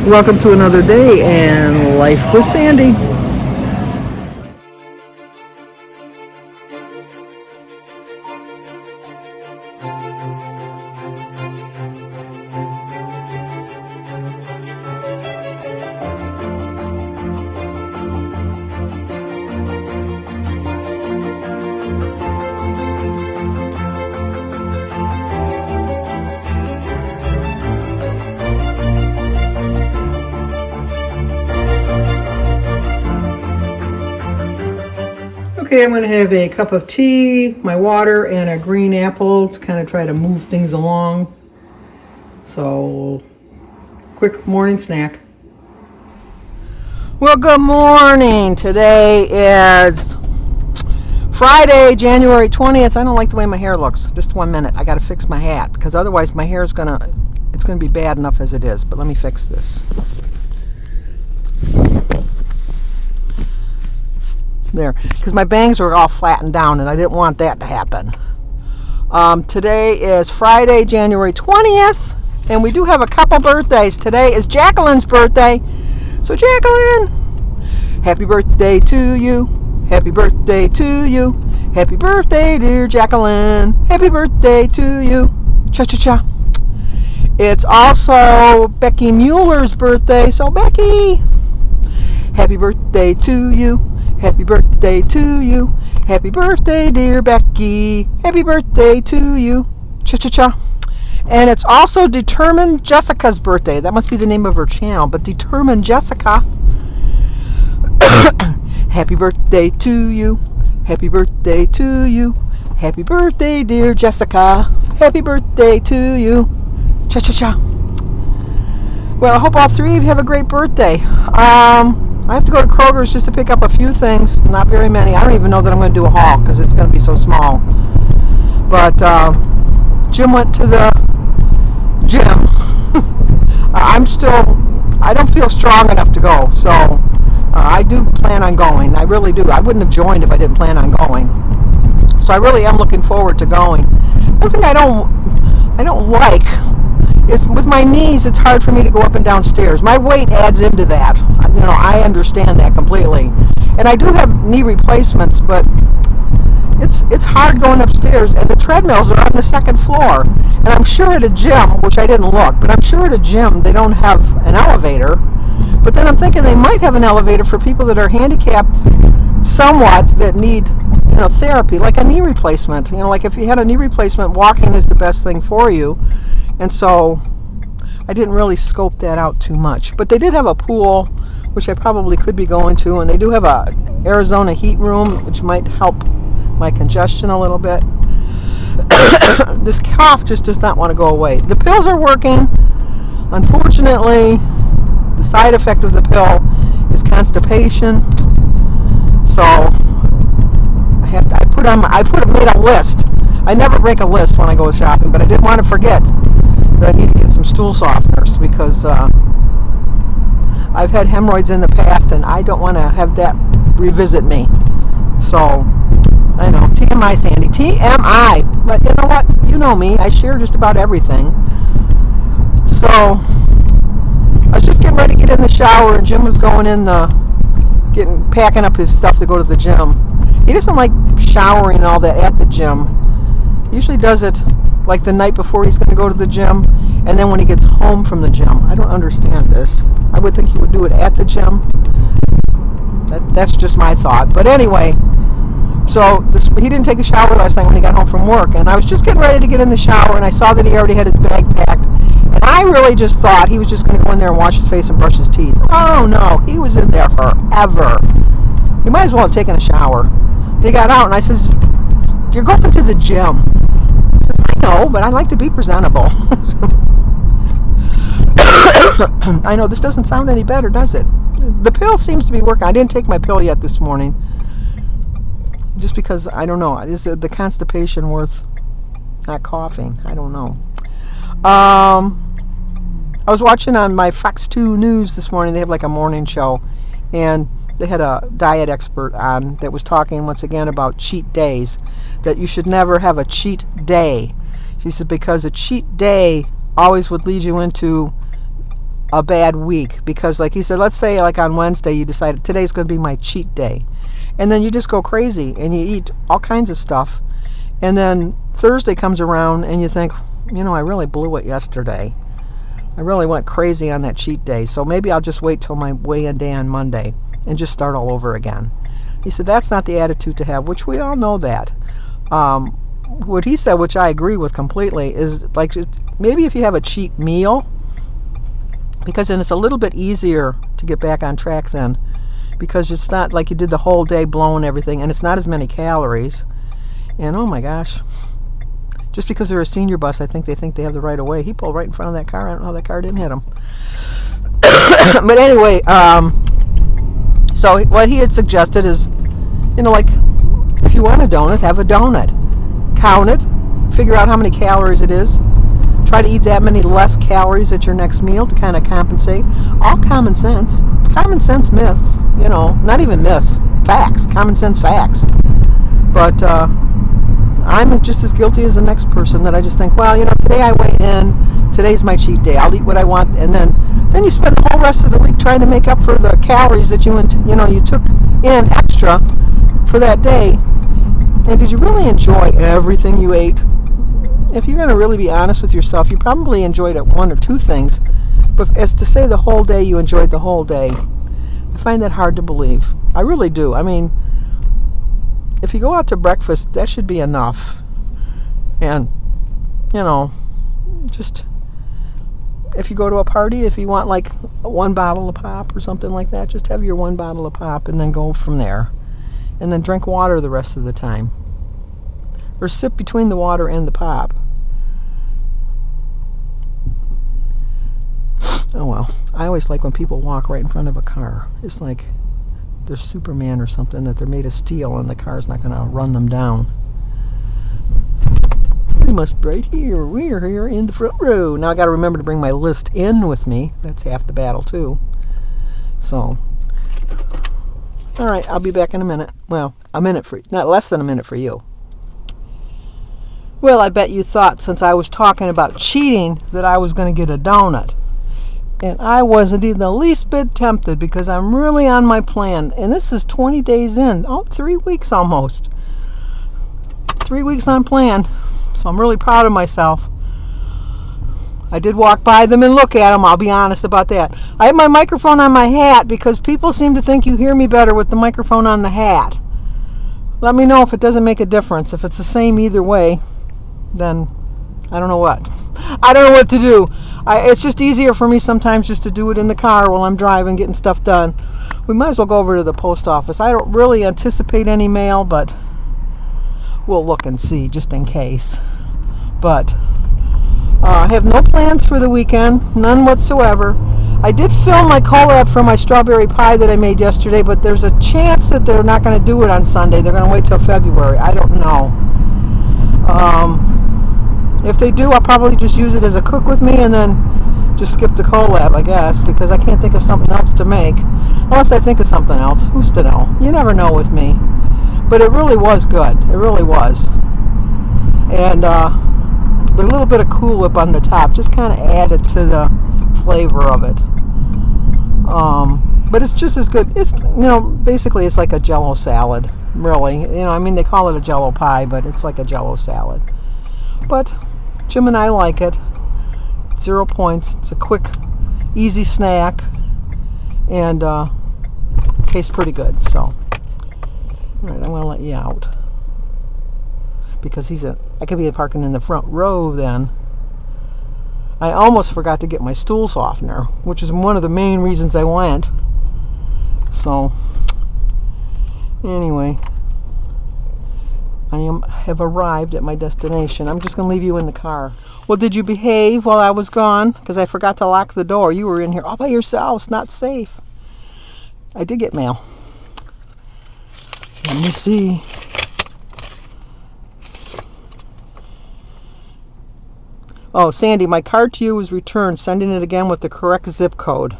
Welcome to another day and Life with Sandy. Okay, I'm going to have a cup of tea, my water, and a green apple to kind of try to move things along. So, quick morning snack. Well, good morning. Today is Friday, January 20th. I don't like the way my hair looks. Just 1 minute. I got to fix my hat because otherwise my hair is going to be bad enough as it is. But let me fix this. There, because my bangs were all flattened down and I didn't want that to happen. Today is Friday, January 20th, and we do have a couple birthdays. Today is Jacqueline's birthday. So Jacqueline, happy birthday to you. Happy birthday to you. Happy birthday, dear Jacqueline. Happy birthday to you. Cha-cha-cha. It's also Becky Mueller's birthday. So Becky, happy birthday to you. Happy birthday to you. Happy birthday, dear Becky. Happy birthday to you. Cha-cha-cha. And it's also Determined Jessica's birthday. That must be the name of her channel. But Determined Jessica. Happy birthday to you. Happy birthday to you. Happy birthday, dear Jessica. Happy birthday to you. Cha-cha-cha. Well, I hope all three of you have a great birthday. I have to go to Kroger's just to pick up a few things. Not very many. I don't even know that I'm going to do a haul because it's going to be so small. But Jim went to the gym. I don't feel strong enough to go. So I do plan on going. I really do. I wouldn't have joined if I didn't plan on going. So I really am looking forward to going. One thing I don't like is with my knees, it's hard for me to go up and down stairs. My weight adds into that. I understand that completely. And I do have knee replacements, but it's hard going upstairs. And the treadmills are on the second floor. And I'm sure at a gym, which I didn't look, but I'm sure at a gym they don't have an elevator. But then I'm thinking they might have an elevator for people that are handicapped somewhat that need therapy, like a knee replacement. Like if you had a knee replacement, walking is the best thing for you. And so I didn't really scope that out too much. But they did have a pool, which I probably could be going to. And they do have a Arizona heat room, which might help my congestion a little bit. This cough just does not want to go away. The pills are working. Unfortunately, the side effect of the pill is constipation. So I made a list. I never break a list when I go shopping, but I didn't want to forget that I need to get some stool softeners because I've had hemorrhoids in the past and I don't want to have that revisit me. So, I know, TMI, Sandy, TMI. But you know what? You know me. I share just about everything. So, I was just getting ready to get in the shower and Jim was going in packing up his stuff to go to the gym. He doesn't like showering and all that at the gym. He usually does it like the night before he's going to go to the gym and then when he gets home from the gym. I don't understand this. I would think he would do it at the gym. That's just my thought. But anyway, so he didn't take a shower last night when he got home from work. And I was just getting ready to get in the shower and I saw that he already had his bag packed. And I really just thought he was just going to go in there and wash his face and brush his teeth. Oh no, he was in there forever. He might as well have taken a shower. He got out and I said, "You're going to the gym." He says, "I know, but I like to be presentable." I know this doesn't sound any better, does it? The pill seems to be working. I didn't take my pill yet this morning. Just because, I don't know, is the constipation worth not coughing? I don't know. I was watching on my Fox 2 News this morning. They have like a morning show. And they had a diet expert on that was talking once again about cheat days. That you should never have a cheat day. She said because a cheat day always would lead you into a bad week, because like he said, let's say like on Wednesday you decided today's going to be my cheat day, and then you just go crazy and you eat all kinds of stuff, and then Thursday comes around and you think, I really blew it yesterday. I really went crazy on that cheat day, so maybe I'll just wait till my weigh-in day on Monday and just start all over again. He said that's not the attitude to have, which we all know that. What he said, which I agree with completely, is like maybe if you have a cheat meal, because then it's a little bit easier to get back on track then, because it's not like you did the whole day blowing everything, and it's not as many calories. And oh my gosh, just because they're a senior bus, I think they have the right of way. He pulled right in front of that car. I don't know how that car didn't hit him. But anyway, so what he had suggested is, like if you want a donut, have a donut. Count it, figure out how many calories it is. Try to eat that many less calories at your next meal to kind of compensate. All common sense myths, not even myths, facts, common sense facts. But I'm just as guilty as the next person, that I just think, well, today I weigh in, today's my cheat day, I'll eat what I want, and then you spend the whole rest of the week trying to make up for the calories that you took in extra for that day. And did you really enjoy everything you ate? If you're going to really be honest with yourself, you probably enjoyed one or two things, but as to say the whole day you enjoyed the whole day, I find that hard to believe. I really do. I mean, if you go out to breakfast, that should be enough. And, just if you go to a party, if you want like one bottle of pop or something like that, just have your one bottle of pop and then go from there. And then drink water the rest of the time. Or sip between the water and the pop. Oh well. I always like when people walk right in front of a car. It's like they're Superman or something, that they're made of steel and the car's not going to run them down. We must be right here. We're here in the front row. Now I got to remember to bring my list in with me. That's half the battle too. So, all right, I'll be back in a minute. Well, a minute for not less than a minute for you. Well, I bet you thought, since I was talking about cheating, that I was going to get a donut. And I wasn't even the least bit tempted, because I'm really on my plan. And this is 20 days in. 3 weeks almost. 3 weeks on plan. So I'm really proud of myself. I did walk by them and look at them, I'll be honest about that. I have my microphone on my hat because people seem to think you hear me better with the microphone on the hat. Let me know if it doesn't make a difference. If it's the same either way, then I don't know what. I don't know what to do. It's just easier for me sometimes just to do it in the car while I'm driving, getting stuff done. We might as well go over to the post office. I don't really anticipate any mail, but we'll look and see just in case. But I have no plans for the weekend, none whatsoever. I did film my collab for my strawberry pie that I made yesterday, but there's a chance that they're not going to do it on Sunday. They're going to wait till February. I don't know. If they do, I'll probably just use it as a cook with me and then just skip the collab, I guess, because I can't think of something else to make. Unless I think of something else. Who's to know? You never know with me. But it really was good. It really was. And the little bit of Cool Whip on the top just kind of added to the flavor of it. But it's just as good. It's, basically it's like a Jell-O salad, really. They call it a Jell-O pie, but it's like a Jell-O salad. But Jim and I like it. 0 points. It's a quick, easy snack, and tastes pretty good. So, all right, I'm gonna let you out because I could be parking in the front row then. I almost forgot to get my stool softener, which is one of the main reasons I went. So, anyway, I have arrived at my destination. I'm just going to leave you in the car. Well, did you behave while I was gone? Because I forgot to lock the door. You were in here all by yourselves, not safe. I did get mail. Let me see. Oh, Sandy, my card to you was returned. Sending it again with the correct zip code.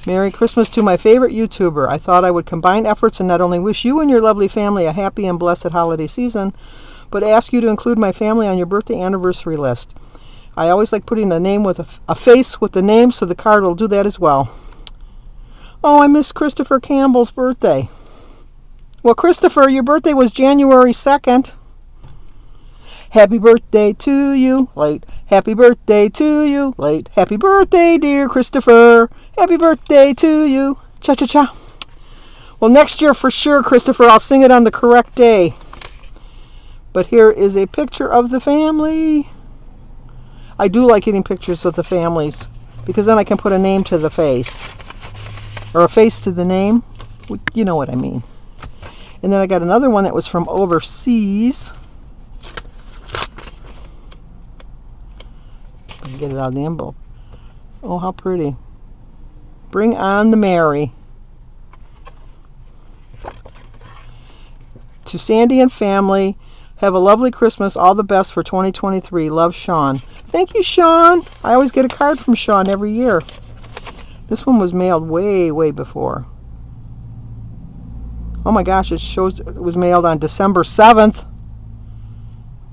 Merry Christmas to my favorite YouTuber. I thought I would combine efforts and not only wish you and your lovely family a happy and blessed holiday season, but ask you to include my family on your birthday anniversary list. I always like putting a name with a face with the name, so the card will do that as well. Oh, I missed Christopher Campbell's birthday. Well, Christopher, your birthday was January 2nd. Happy birthday to you, late. Happy birthday to you, late. Happy birthday, dear Christopher. Happy birthday to you. Cha-cha-cha. Well, next year for sure, Christopher, I'll sing it on the correct day. But here is a picture of the family. I do like getting pictures of the families because then I can put a name to the face. Or a face to the name. You know what I mean. And then I got another one that was from overseas. Get it out of the envelope. Oh, how pretty. Bring on the Mary. To Sandy and family, have a lovely Christmas. All the best for 2023. Love, Sean. Thank you, Sean. I always get a card from Sean every year. This one was mailed way, way before. Oh my gosh, it shows it was mailed on December 7th.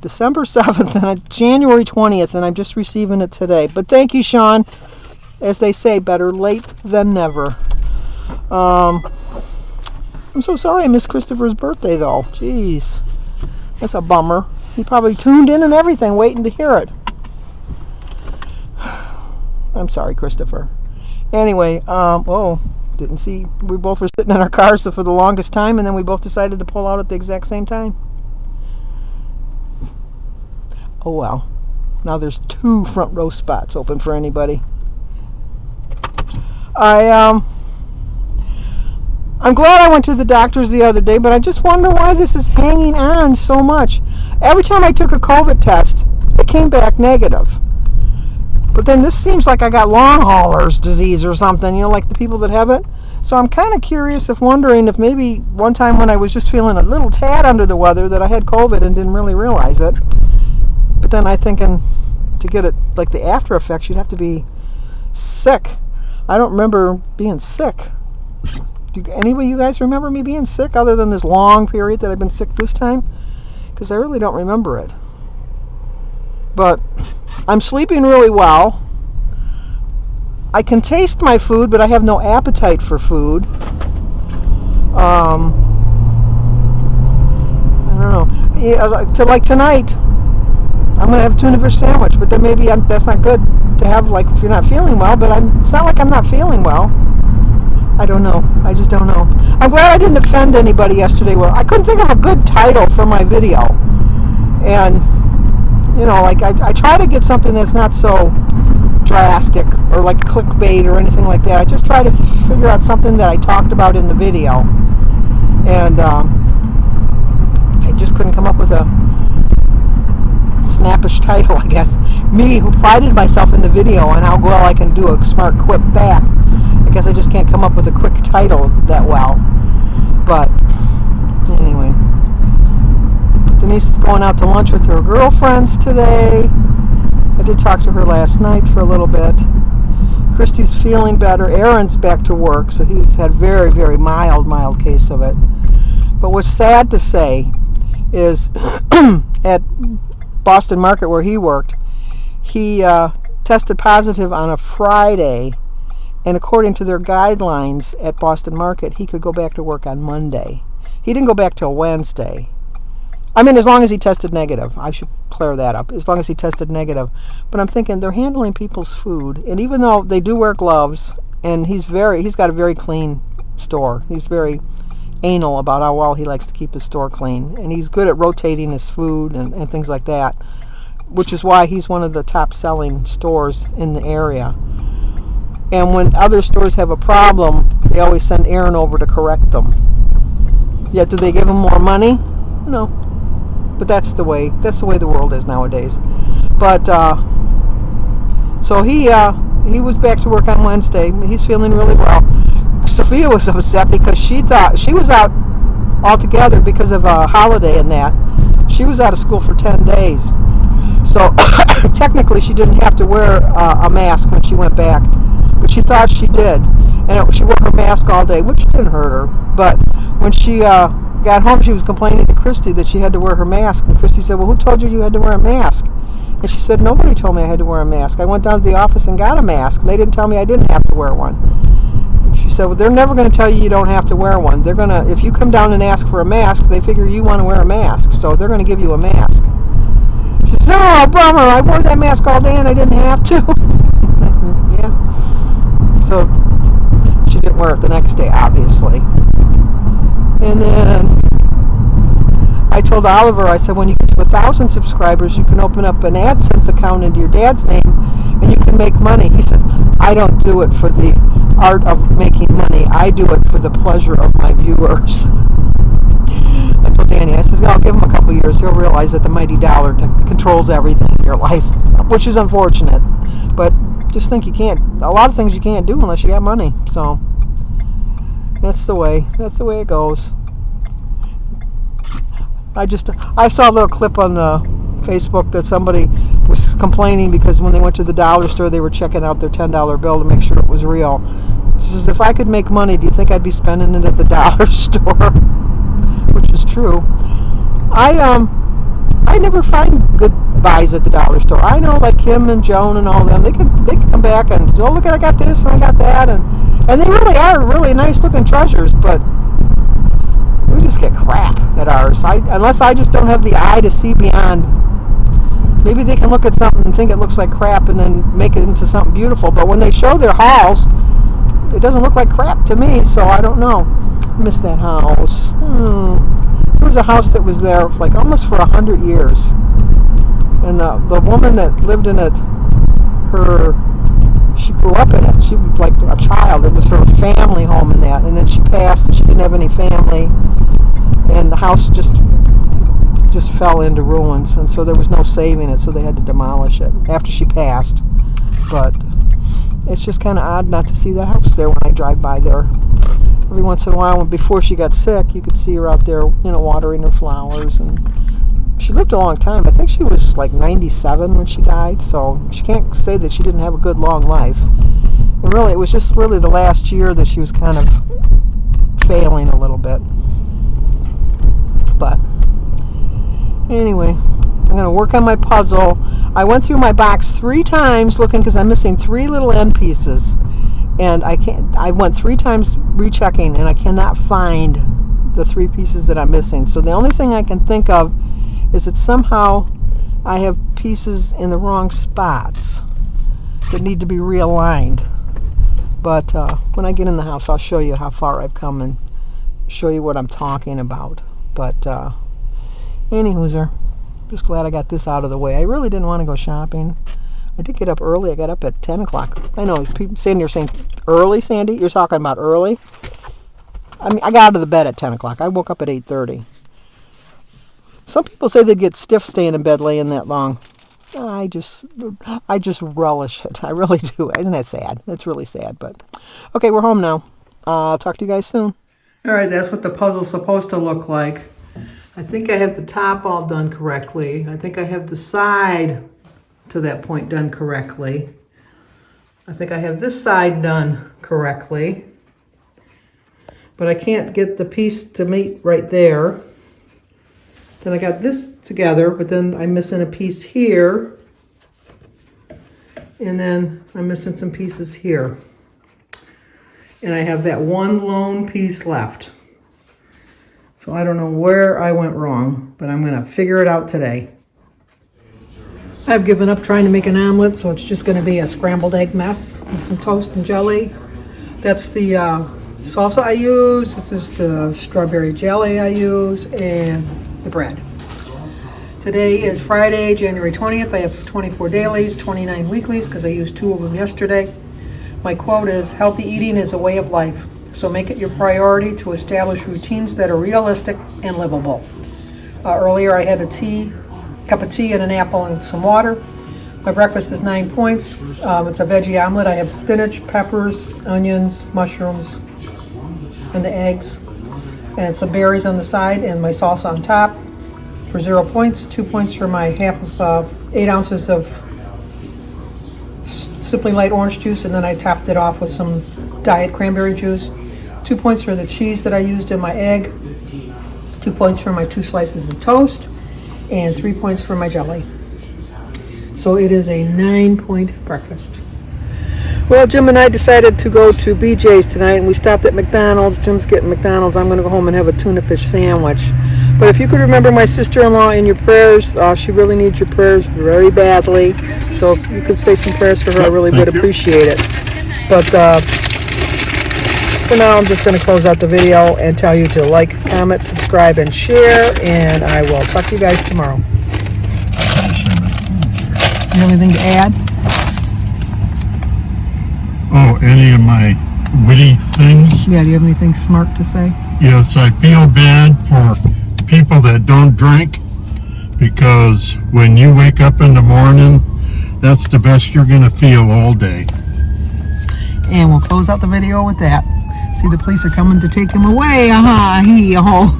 December 7th and January 20th, and I'm just receiving it today. But thank you, Sean. As they say, better late than never. I'm so sorry I missed Christopher's birthday, though. Jeez. That's a bummer. He probably tuned in and everything, waiting to hear it. I'm sorry, Christopher. Anyway, didn't see. We both were sitting in our cars for the longest time, and then we both decided to pull out at the exact same time. Oh well. Now there's 2 front row spots open for anybody. I'm glad I went to the doctor's the other day, but I just wonder why this is hanging on so much. Every time I took a COVID test, it came back negative. But then this seems like I got long haulers disease or something, like the people that have it. So I'm kind of curious wondering if maybe one time when I was just feeling a little tad under the weather that I had COVID and didn't really realize it. But then I'm thinking to get it, like the after effects, you'd have to be sick. I don't remember being sick. Do any of you guys remember me being sick other than this long period that I've been sick this time? Because I really don't remember it. But I'm sleeping really well. I can taste my food, but I have no appetite for food. I don't know. Like tonight, I'm going to have a tuna fish sandwich, but then maybe that's not good to have, like, if you're not feeling well. But it's not like I'm not feeling well. I don't know. I just don't know. I'm glad I didn't offend anybody yesterday. Well, I couldn't think of a good title for my video. And, I try to get something that's not so drastic or like clickbait or anything like that. I just try to figure out something that I talked about in the video. And I just couldn't come up with a snappish title, I guess. Me, who prided myself in the video on how well I can do a smart quip back. I guess I just can't come up with a quick title that well. But anyway, Denise is going out to lunch with her girlfriends today. I did talk to her last night for a little bit. Christy's feeling better. Aaron's back to work, so he's had very, very mild case of it. But what's sad to say is at Boston Market where he worked, he tested positive on a Friday, and according to their guidelines at Boston Market, he could go back to work on Monday. He didn't go back till Wednesday. I mean, as long as he tested negative. I should clear that up. As long as he tested negative. But I'm thinking they're handling people's food, and even though they do wear gloves, and he's got a very clean store. He's very anal about how well he likes to keep his store clean, and he's good at rotating his food and things like that, which is why he's one of the top selling stores in the area. And when other stores have a problem, they always send Aaron over to correct them. Yet do they give him more money? No. But that's the way the world is nowadays. But so he was back to work on Wednesday. He's feeling really well. Sophia was upset because she thought she was out altogether because of a holiday and that. She was out of school for 10 days. So technically she didn't have to wear a mask when she went back. But she thought she did. And she wore her mask all day, which didn't hurt her. But when she got home, she was complaining to Christy that she had to wear her mask. And Christy said, well, who told you had to wear a mask? And she said, nobody told me I had to wear a mask. I went down to the office and got a mask. They didn't tell me I didn't have to wear one. She said, well, they're never going to tell you don't have to wear one. They're going to, if you come down and ask for a mask, they figure you want to wear a mask. So they're going to give you a mask. She said, oh, bummer. I wore that mask all day and I didn't have to. Yeah. So she didn't wear it the next day, obviously. And then I told Oliver, I said, when you get to 1,000 subscribers, you can open up an AdSense account into your dad's name and you can make money. He says, I don't do it for the art of making money. I do it for the pleasure of my viewers. I told Danny, I says, I'll give him a couple years. He'll realize that the mighty dollar controls everything in your life, which is unfortunate. But just think a lot of things you can't do unless you got money. So that's the way it goes. I saw a little clip on Facebook that somebody was complaining because when they went to the dollar store, they were checking out their $10 bill to make sure it was real. She says, if I could make money, do you think I'd be spending it at the dollar store? Which is true. I never find good buys at the dollar store. I know, like Kim and Joan and all them, they can come back and, oh, look, I got this and I got that, and they really are really nice looking treasures, but we just get crap at ours. Unless I just don't have the eye to see beyond. Maybe they can look at something and think it looks like crap and then make it into something beautiful. But when they show their hauls, it doesn't look like crap to me. So I don't know. I miss that house. There was a house that was there like almost for 100 years. And the woman that lived in it, she grew up in it. She was like a child. It was her family home in that. And then she passed and she didn't have any family. And the house just fell into ruins, and so there was no saving it, so they had to demolish it after she passed. But it's just kind of odd not to see the house there when I drive by there. Every once in a while, before she got sick, you could see her out there, watering her flowers, and she lived a long time. I think she was like 97 when she died, so she can't say that she didn't have a good long life. And really, it was just really the last year that she was kind of failing a little bit. But anyway, I'm going to work on my puzzle. I went through my box 3 times looking because I'm missing 3 little end pieces. And I went 3 times rechecking and I cannot find the 3 pieces that I'm missing. So the only thing I can think of is that somehow I have pieces in the wrong spots that need to be realigned. But when I get in the house, I'll show you how far I've come and show you what I'm talking about. But anywho, just glad I got this out of the way. I really didn't want to go shopping. I did get up early. I got up at 10 o'clock. I know, Sandy, you're saying early, Sandy? You're talking about early? I mean, I got out of the bed at 10 o'clock. I woke up at 8:30. Some people say they get stiff staying in bed laying that long. I just relish it. I really do. Isn't that sad? That's really sad. But okay, we're home now. I'll talk to you guys soon. All right, that's what the puzzle's supposed to look like. I think I have the top all done correctly. I think I have the side to that point done correctly. I think I have this side done correctly. But I can't get the piece to meet right there. Then I got this together, but then I'm missing a piece here. And then I'm missing some pieces here. And I have that one lone piece left. So I don't know where I went wrong, but I'm going to figure it out today. I've given up trying to make an omelet, so it's just going to be a scrambled egg mess with some toast and jelly. That's the salsa I use. This is the strawberry jelly I use, and the bread. Today is Friday, January 20th. I have 24 dailies, 29 weeklies, because I used 2 of them yesterday. My quote is, healthy eating is a way of life, so make it your priority to establish routines that are realistic and livable. Earlier I had a cup of tea and an apple and some water. My breakfast is 9 points. It's a veggie omelet. I have spinach, peppers, onions, mushrooms, and the eggs, and some berries on the side, and my salsa on top for 0 points. 2 points for my half of 8 ounces of Simply Light orange juice, and then I topped it off with some diet cranberry juice. 2 points for the cheese that I used in my egg. 2 points for my 2 slices of toast, and 3 points for my jelly. So it is a 9-point breakfast. Well, Jim and I decided to go to BJ's tonight, and we stopped at McDonald's. Jim's getting McDonald's. I'm going to go home and have a tuna fish sandwich. But if you could remember my sister-in-law in your prayers, she really needs your prayers very badly. So if you could say some prayers for her, I really would appreciate it. But for now, I'm just going to close out the video and tell you to like, comment, subscribe, and share. And I will talk to you guys tomorrow. You have anything to add? Oh, any of my witty things? Yeah, do you have anything smart to say? Yes, I feel bad for people that don't drink, because when you wake up in the morning, that's the best you're going to feel all day. And we'll close out the video with that. See, the police are coming to take him away. Aha, hee, ho.